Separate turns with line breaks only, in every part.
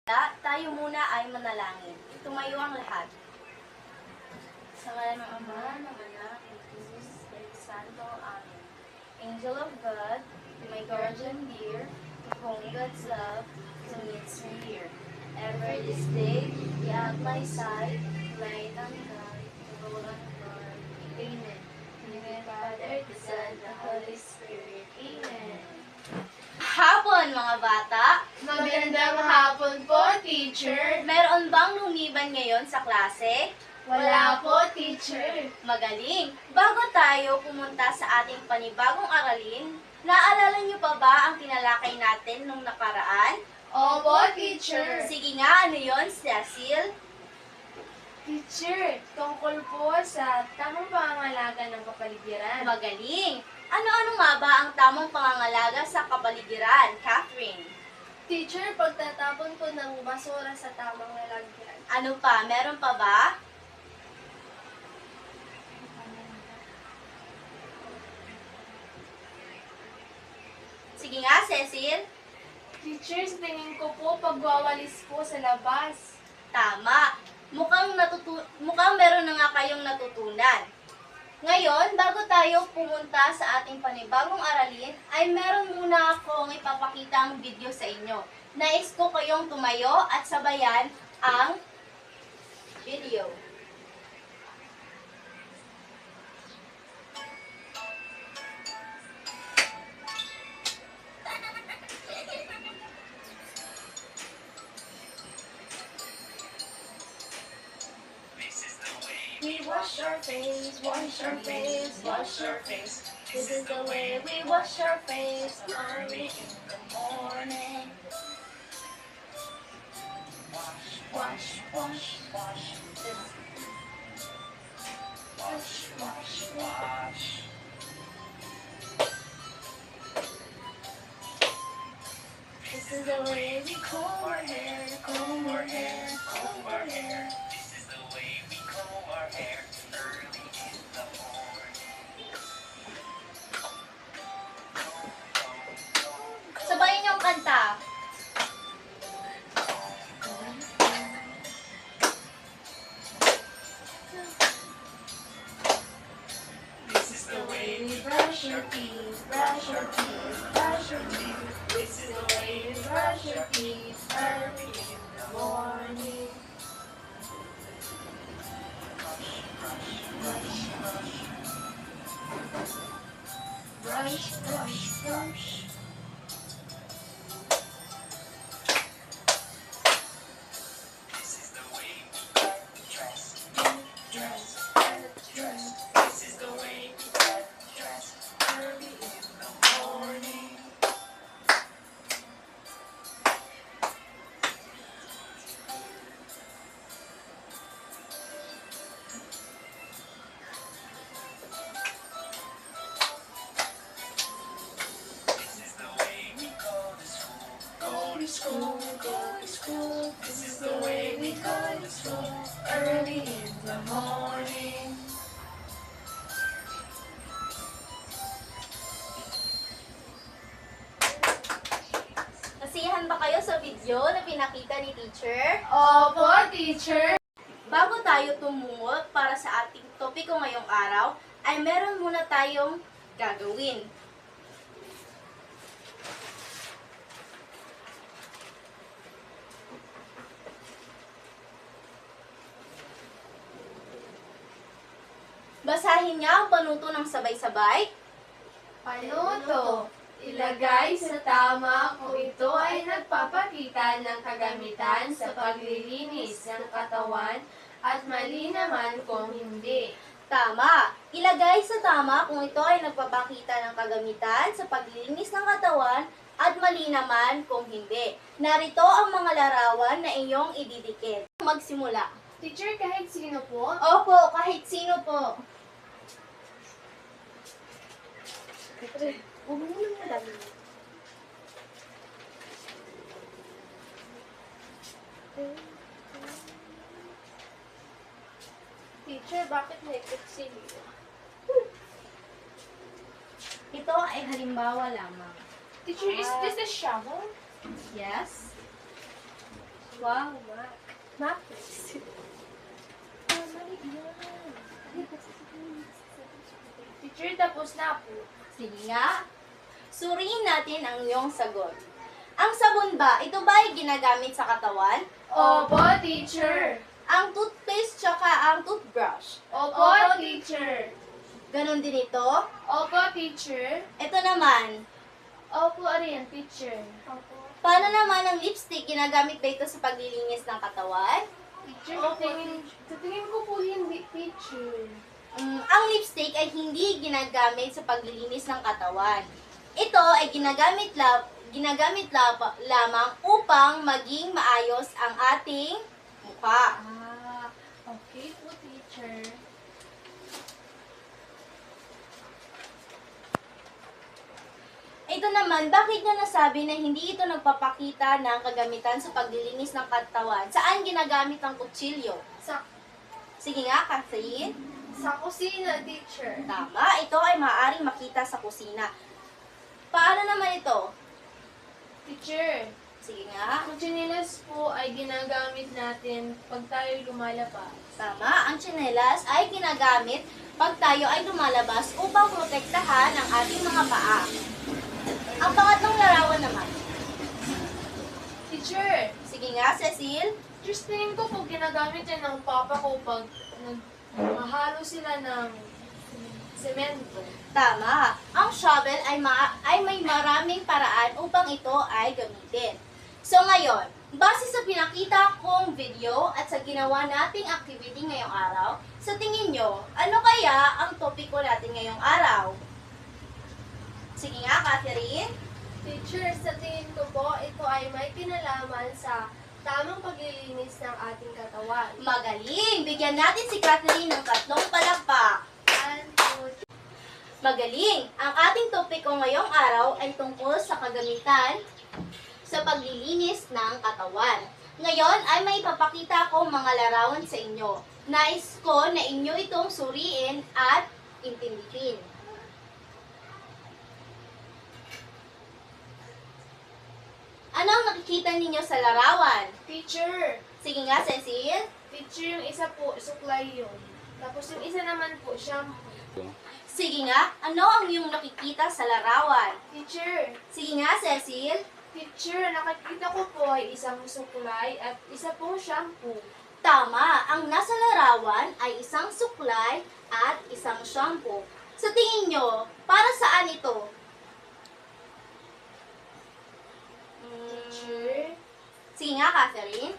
Tayo muna ay manalangin. Tumayo ang lahat. Sa ngalan ng Ama, ng Anak, ng Jesus, Espiritu Santo. Amen. Angel of God, my guardian dear, to whom God's love to meets me here. Ever this day, be at my side, light and guide, the Lord and God. Amen. In the name of the Father, the Son, the Holy Spirit. Amen. Hapon, mga bata!
Magandang hapon po, teacher.
Meron bang lumiban ngayon sa klase?
Wala po, teacher.
Magaling! Bago tayo pumunta sa ating panibagong aralin, naalala niyo pa ba ang tinalakay natin nung nakaraan?
Opo, teacher.
Sige nga, ano yon, Cecil?
Teacher, tungkol po sa tamang pangangalaga ng kapaligiran.
Magaling! Ano-ano nga ba ang tamang pangangalaga sa kapaligiran, Catherine?
Teacher, pagtatapon po ng basura sa tamang lalagyan.
Ano pa? Meron pa ba? Sige nga, Cecil.
Teacher, sa tingin ko po, pagwawalis po sa labas.
Tama. Mukhang meron na nga kayong natutunan. Ngayon, bago tayo pumunta sa ating panibagong aralin, ay meron muna akong ipapakitang video sa inyo. Nais ko kayong tumayo at sabayan ang video.
We wash our face, wash our face, wash our face. This is the way we wash our face early in the morning. Wash, wash, wash. Wash, wash, wash. This is the way we comb our hair, comb our hair, comb our hair. This is the way we comb our hair early in the morning.
Sabayan niyo ang kanta.
This is the way we brush our teeth, brush our teeth, brush our teeth. This is the way we brush our teeth early in the morning. Brush, brush, brush. This is the way we dress, dress, dress. This is the way we dress early in the morning. This is the way we go to school, go to school, go to school. This is the way we go to school early in the morning.
Nasiyahan ba kayo sa video na pinakita ni teacher?
Opo, teacher.
Bago tayo tumungo para sa ating topiko ngayong araw, ay meron muna tayong gagawin. Basahin niya ang panuto ng sabay-sabay.
Panuto. Ilagay sa tama kung ito ay nagpapakita ng kagamitan sa paglilinis ng katawan at mali naman kung hindi.
Tama. Ilagay sa tama kung ito ay nagpapakita ng kagamitan sa paglilinis ng katawan at mali naman kung hindi. Narito ang mga larawan na inyong ididikit. Magsimula.
Teacher, kahit sino po?
Opo, kahit sino po. Huwag mo nang madami.
Teacher, bakit may kutsilyo?
Ito ay halimbawa lamang.
Teacher, is this a shovel?
Yes?
Wow, Mac. Mac, please. Mali yan. Teacher, tapos na po.
Sige nga. Suriin natin ang iyong sagot. Ang sabon ba, ito ba ay ginagamit sa katawan?
Opo, teacher.
Ang toothpaste tsaka ang toothbrush.
Opo, teacher.
Ganon din ito.
Opo, teacher.
Ito naman.
Opo, Arian, teacher. Opo.
Paano naman ang lipstick? Ginagamit ba ito sa paglilinis ng katawan?
Teacher, sa tingin ko po hindi, teacher.
Ang lipstick ay hindi ginagamit sa paglilinis ng katawan. Ito ay lamang upang maging maayos ang ating mukha.
Ah, okay po, teacher.
Ito naman, bakit niya nasabi na hindi ito nagpapakita ng kagamitan sa paglilinis ng katawan? Saan ginagamit ang kutsilyo? Sige nga, Catherine.
Sa kusina, teacher.
Tama, ito ay maaaring makita sa kusina. Paano naman ito?
Teacher,
Sige nga.
ang chinelas po ay ginagamit natin pag tayo lumalabas.
Tama, ang tsinelas ay ginagamit pag tayo ay lumalabas upang protektahan ang ating mga paa. Ang pangatlong larawan naman.
Teacher,
Sige nga, Cecil.
just tingin ko po ginagamit yan ng papa ko pag mahalo sila ng semento.
Tama. Ang shovel ay may maraming paraan upang ito ay gamitin. So ngayon, base sa pinakita kong video at sa ginawa nating activity ngayong araw, sa tingin nyo, ano kaya ang topiko natin ngayong araw? Sige nga, Catherine.
Teacher, sa tingin ko po, ito ay may kinalaman sa tamang paglilinis ng ating katawan.
Magaling! Bigyan natin si Catherine ng 3 palakpak. Magaling! Ang ating topiko ngayong araw ay tungkol sa kagamitan sa paglilinis ng katawan. Ngayon ay may papakita ko mga larawan sa inyo. Nais ko na inyo itong suriin at intindihin. Ano ang nakikita ninyo sa larawan?
Teacher,
Sige nga, Cecil.
teacher, yung isa po, suklay yun. Tapos yung isa naman po, shampoo.
Sige nga, ano ang iyong nakikita sa larawan?
Teacher,
Sige nga, Cecil.
teacher, nakikita ko po ay isang suklay at isa pong shampoo.
Tama, ang nasa larawan ay isang suklay at isang shampoo. Sa tingin nyo, para saan ito?
Teacher,
Sige nga, Catherine.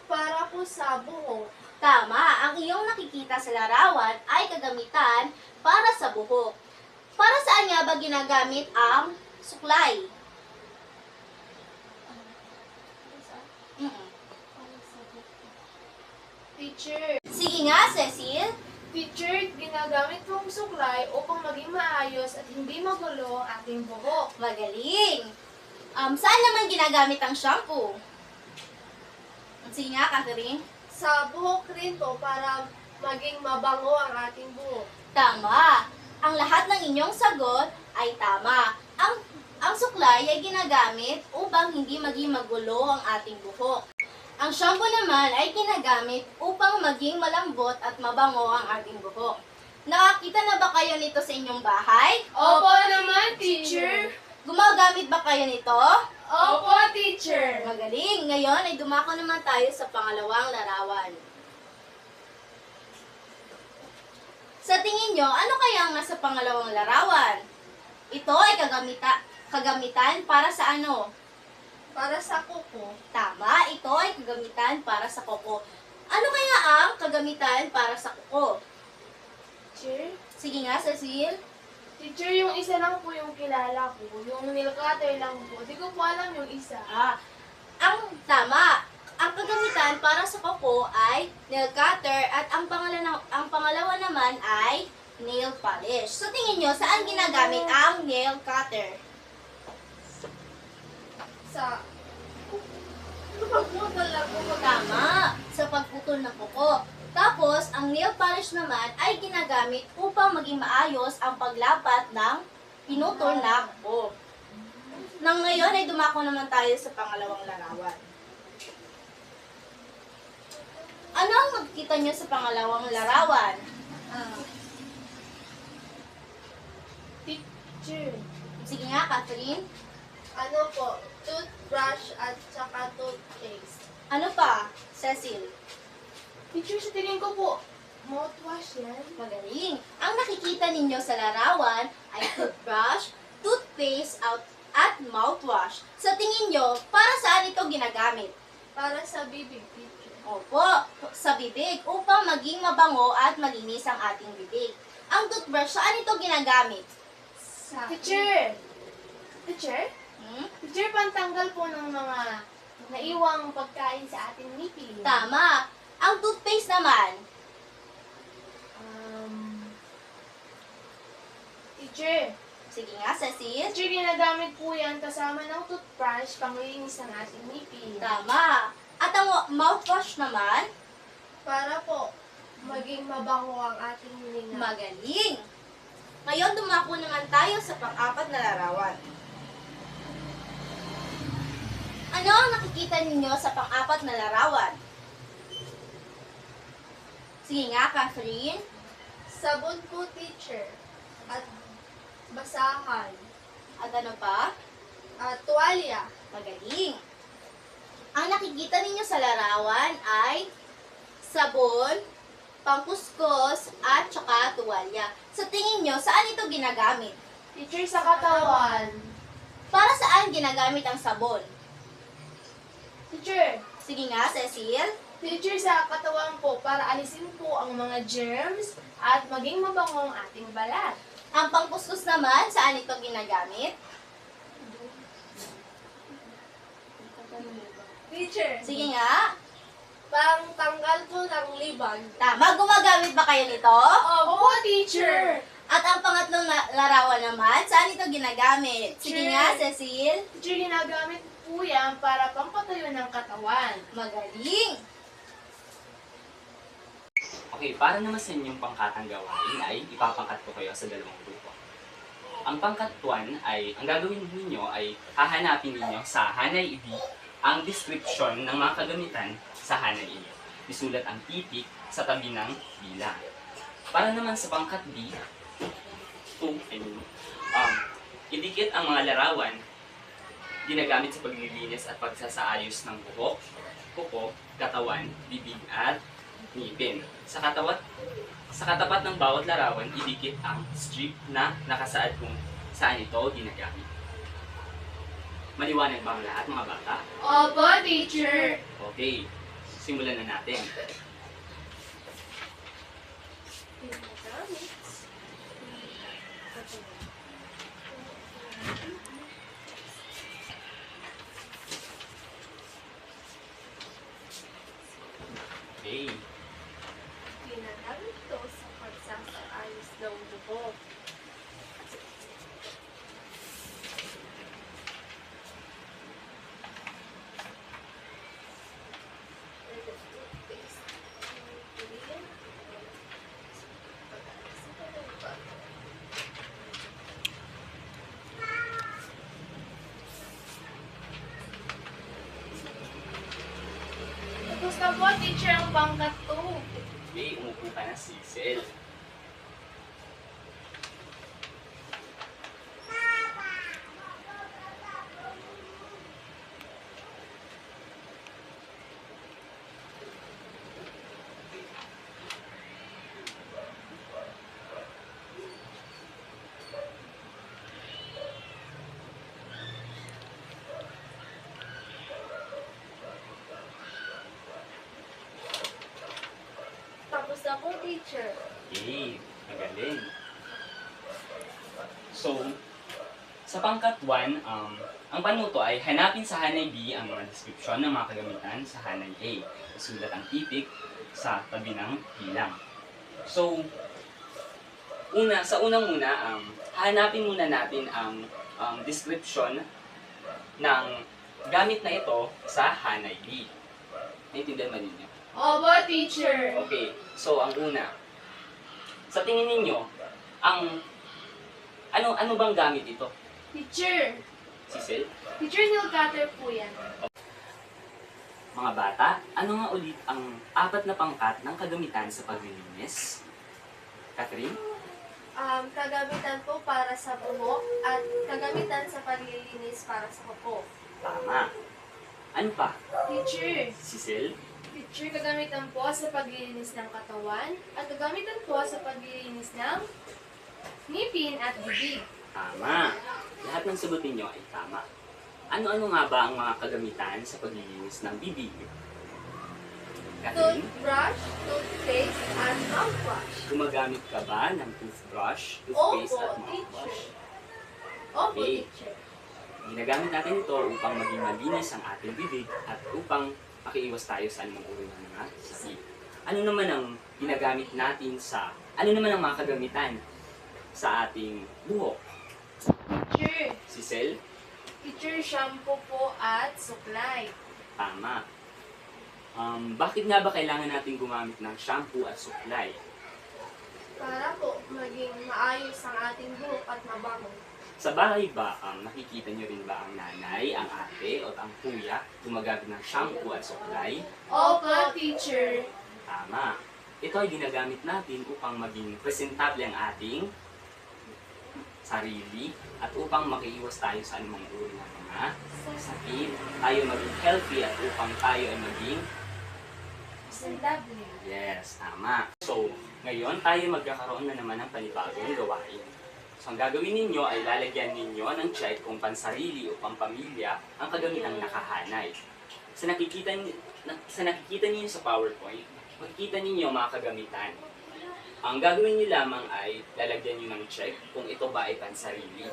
para po sa buhok.
Tama, ang iyong nakikita sa larawan ay kagamitan para sa buhok. Para saan nga ba ginagamit ang suklay? Mm-mm.
Teacher,
Sige nga, Cecil.
teacher, ginagamit pong suklay upang maging maayos at hindi magulo ang ating buhok.
Magaling. Saan naman ginagamit ang shampoo? Sige nga, Catherine.
Sa buhok rin po para maging mabango ang ating buhok.
Tama. Ang lahat ng inyong sagot ay tama. Ang suklay ay ginagamit upang hindi maging magulo ang ating buhok. Ang shampoo naman ay ginagamit upang maging malambot at mabango ang ating buhok. Nakakita na ba kayo nito sa inyong bahay?
Opo naman, teacher.
Gumagamit ba kayo nito?
Opo, teacher.
Magaling! Ngayon ay dumako naman tayo sa pangalawang larawan. Sa tingin nyo, ano kaya ang nasa pangalawang larawan? Ito ay kagamitan para sa ano?
Para sa kuko.
Tama, ito ay kagamitan para sa kuko. Ano kaya ang kagamitan para sa kuko?
Teacher?
Sige nga, Cecil.
Teacher, yung isa lang po yung kilala ko. Yung nail cutter lang po. Di ko po alam yung isa.
Ang tama. Ang kagamitan para sa kuko ay nail cutter at ang pangalawa naman ay nail polish. So tingin nyo, saan ginagamit ang nail cutter?
Sa... Pagputol lang po.
Tama, sa pagputol ng kuko. Tapos, ang nail polish naman ay ginagamit upang maging maayos ang paglapat ng pinutol na kuko. Nang ngayon ay dumako naman tayo sa pangalawang larawan. nakikita nyo sa pangalawang larawan?
Teacher.
Sige nga, Catherine.
Ano po? Toothbrush at saka toothpaste.
Ano pa, Cecil?
Teacher, sa tingin ko po, mouthwash yan.
Magaling. Ang nakikita ninyo sa larawan ay toothbrush, toothpaste, at mouthwash. Sa tingin nyo, para saan ito ginagamit?
Para sa bibig, teacher.
Opo, sa bibig, upang maging mabango at malinis ang ating bibig. Ang toothbrush, saan ito ginagamit?
Sa teacher! Teacher?
Hmm?
Teacher, pantanggal po ng mga naiwang pagkain sa ating ngipin.
Tama. Ang toothpaste naman,
Teacher,
sige nga, Cecil.
teacher, ginagamit po yan kasama ng toothbrush panglinis ng ating ngipin.
Tama. At ang mouthwash naman,
Para po maging mabango ang ating hininga.
magaling. Ngayon, dumako naman tayo sa pang-apat na larawan. Ano ang nakikita ninyo sa pang-apat na larawan? Sige nga, Catherine.
Sabon po, teacher. At basahan.
At ano pa?
At tuwalya.
Magaling. Ang nakikita ninyo sa larawan ay sabon, pangkuskus, at saka tuwalya. Sa tingin nyo, saan ito ginagamit?
Teacher, sa katawan.
Para saan ginagamit ang sabon?
Teacher,
Sige nga, Cecil.
teacher, sa katawan po para alisin po ang mga germs at maging mabango ang ating balat.
Ang pangkuskus naman, saan ito ginagamit?
Teacher,
Sige nga.
pang tanggal po ng libag.
Tama, gumagamit ba kayo nito?
Opo, teacher.
At ang pangatlong larawan naman, saan ito ginagamit? Sige
Sure.
nga, Cecil.
Teacher, ginagamit po yan para pampatayo ng katawan.
Magaling.
Okay, para naman sa inyong pangkatang gawain ay ipapangkat ko kayo sa dalawang grupo. Ang pangkat 1 ay, ang gagawin ninyo ay hahanapin ninyo sa Hanay ID ang description ng mga kagamitan sa Hanay ID. Isulat ang titik sa tabi ng bilang. Para naman sa pangkat B, idikit ang mga larawan ginagamit sa paglilinis at pagsasaayos ng buhok, kuko, katawan, bibig at ngipin. Sa katapat ng bawat larawan, idikit ang strip na nakasaad kung saan ito ginagamit. Maliwanag ba ang lahat, mga bata?
Opo, teacher.
Okay, simulan na natin. Okay.
Ginagamit ito sa pagsasaayos ng buhok. Tapos na po, teacher, ang pangkat 2.
Okay, umupo ka na, Cecil.
Tapos na po, teacher.
Okay, magaling. So, sa pangkat 1, ang panuto ay hanapin sa Hanay B ang mga description ng mga kagamitan sa Hanay A. Isulat ang titik sa tabi ng bilang. So, sa unang muna, hanapin muna natin ang description ng gamit na ito sa Hanay B. Naintindihan ba ninyo?
Opo, teacher.
Okay, so ang una. Sa tingin ninyo, ano bang gamit ito?
Teacher.
Cecil?
Teacher, nail cutter po yan.
Mga bata, ano nga ulit ang 4 na pangkat ng kagamitan sa paglilinis? Catherine?
Kagamitan po para sa buhok at kagamitan sa paglilinis para sa kuko.
Tama. Ano pa?
Teacher,
Cecil?
teacher, kagamitan po sa paglilinis ng katawan at kagamitan po sa paglilinis ng ngipin at bibig.
Tama. Lahat ng sagutin nyo ay tama. Ano-ano nga ba ang mga kagamitan sa paglilinis ng bibig? Catherine?
Toothbrush, toothpaste, at mouthwash.
Gumagamit ka ba ng toothbrush, toothpaste at mouthwash?
Opo,
Okay.
teacher.
Ginagamit natin ito upang maging malinis ang ating bibig at upang makiiwas tayo sa anumang uri ng mga sakit. Ano naman ang ginagamit natin ano naman ang mga kagamitan sa ating buhok?
Teacher,
Cecil?
teacher, shampoo po at suklay.
Tama. Bakit nga ba kailangan natin gumamit ng shampoo at suklay?
Para po maging maayos ang ating buhok at mabango.
Sa bahay ba, nakikita niyo rin ba ang nanay, ang ate, o ang kuya gumagamit ng shampoo at suklay?
Opo, teacher.
Tama. Ito ay ginagamit natin upang maging presentable ang ating sarili at upang makiiwas tayo sa anumang uri ng mga sakit, tayo maging healthy at upang tayo ay maging
Presentable.
yes, tama. So, ngayon tayo magkakaroon na naman ng panibagong gawain. So, ang gagawin ninyo ay lalagyan ninyo ng check kung pansarili o pampamilya ang kagamitang nakahanay. Sa nakikita ninyo sa PowerPoint, makikita ninyo mga kagamitan. Ang gagawin niyo lamang ay lalagyan niyo ng check kung ito ba ay pansarili.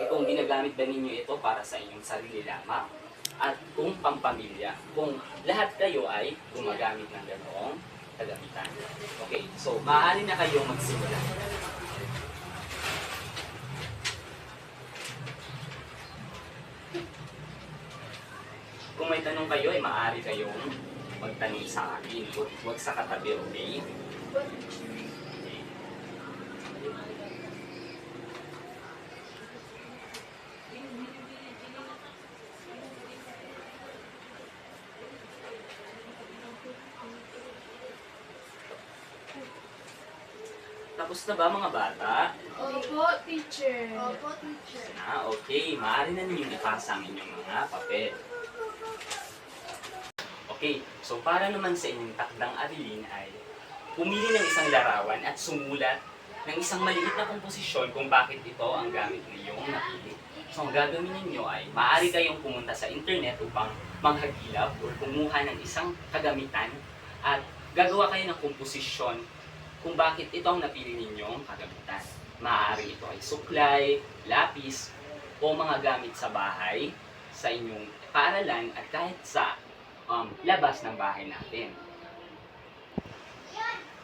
Kung ginagamit ba ninyo ito para sa inyong sarili lamang. At kung pampamilya, kung lahat kayo ay gumagamit ng ganoong kagamitan. Okay, so maaari na kayong magsimula. Kung may tanong kayo, ay maaari kayong magtanong sa akin. Huwag sa katabi, okay? Tapos na ba mga bata?
Opo, teacher. Opo, teacher.
Okay. Maaari na ninyong ipasa ang inyong mga papel. Okay. So, para naman sa inyong takdang arilin ay pumili ng isang larawan at sumulat ng isang maliit na komposisyon kung bakit ito ang gamit ninyong napili. So, ang gagawin ninyo ay maaari kayong pumunta sa internet upang manghagilap o kumuha ng isang kagamitan at gagawa kayo ng komposisyon kung bakit ito ang napili ninyong kagamitan. Maaari ito ay suklay, lapis, o mga gamit sa bahay, sa inyong paaralan, at kahit sa labas ng bahay natin.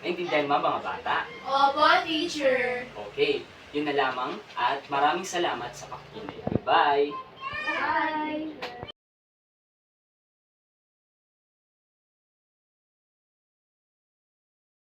Naintindihan mo mga bata?
Opo, teacher.
Okay, yun na lamang at maraming salamat sa pakikinig. Goodbye!
Bye.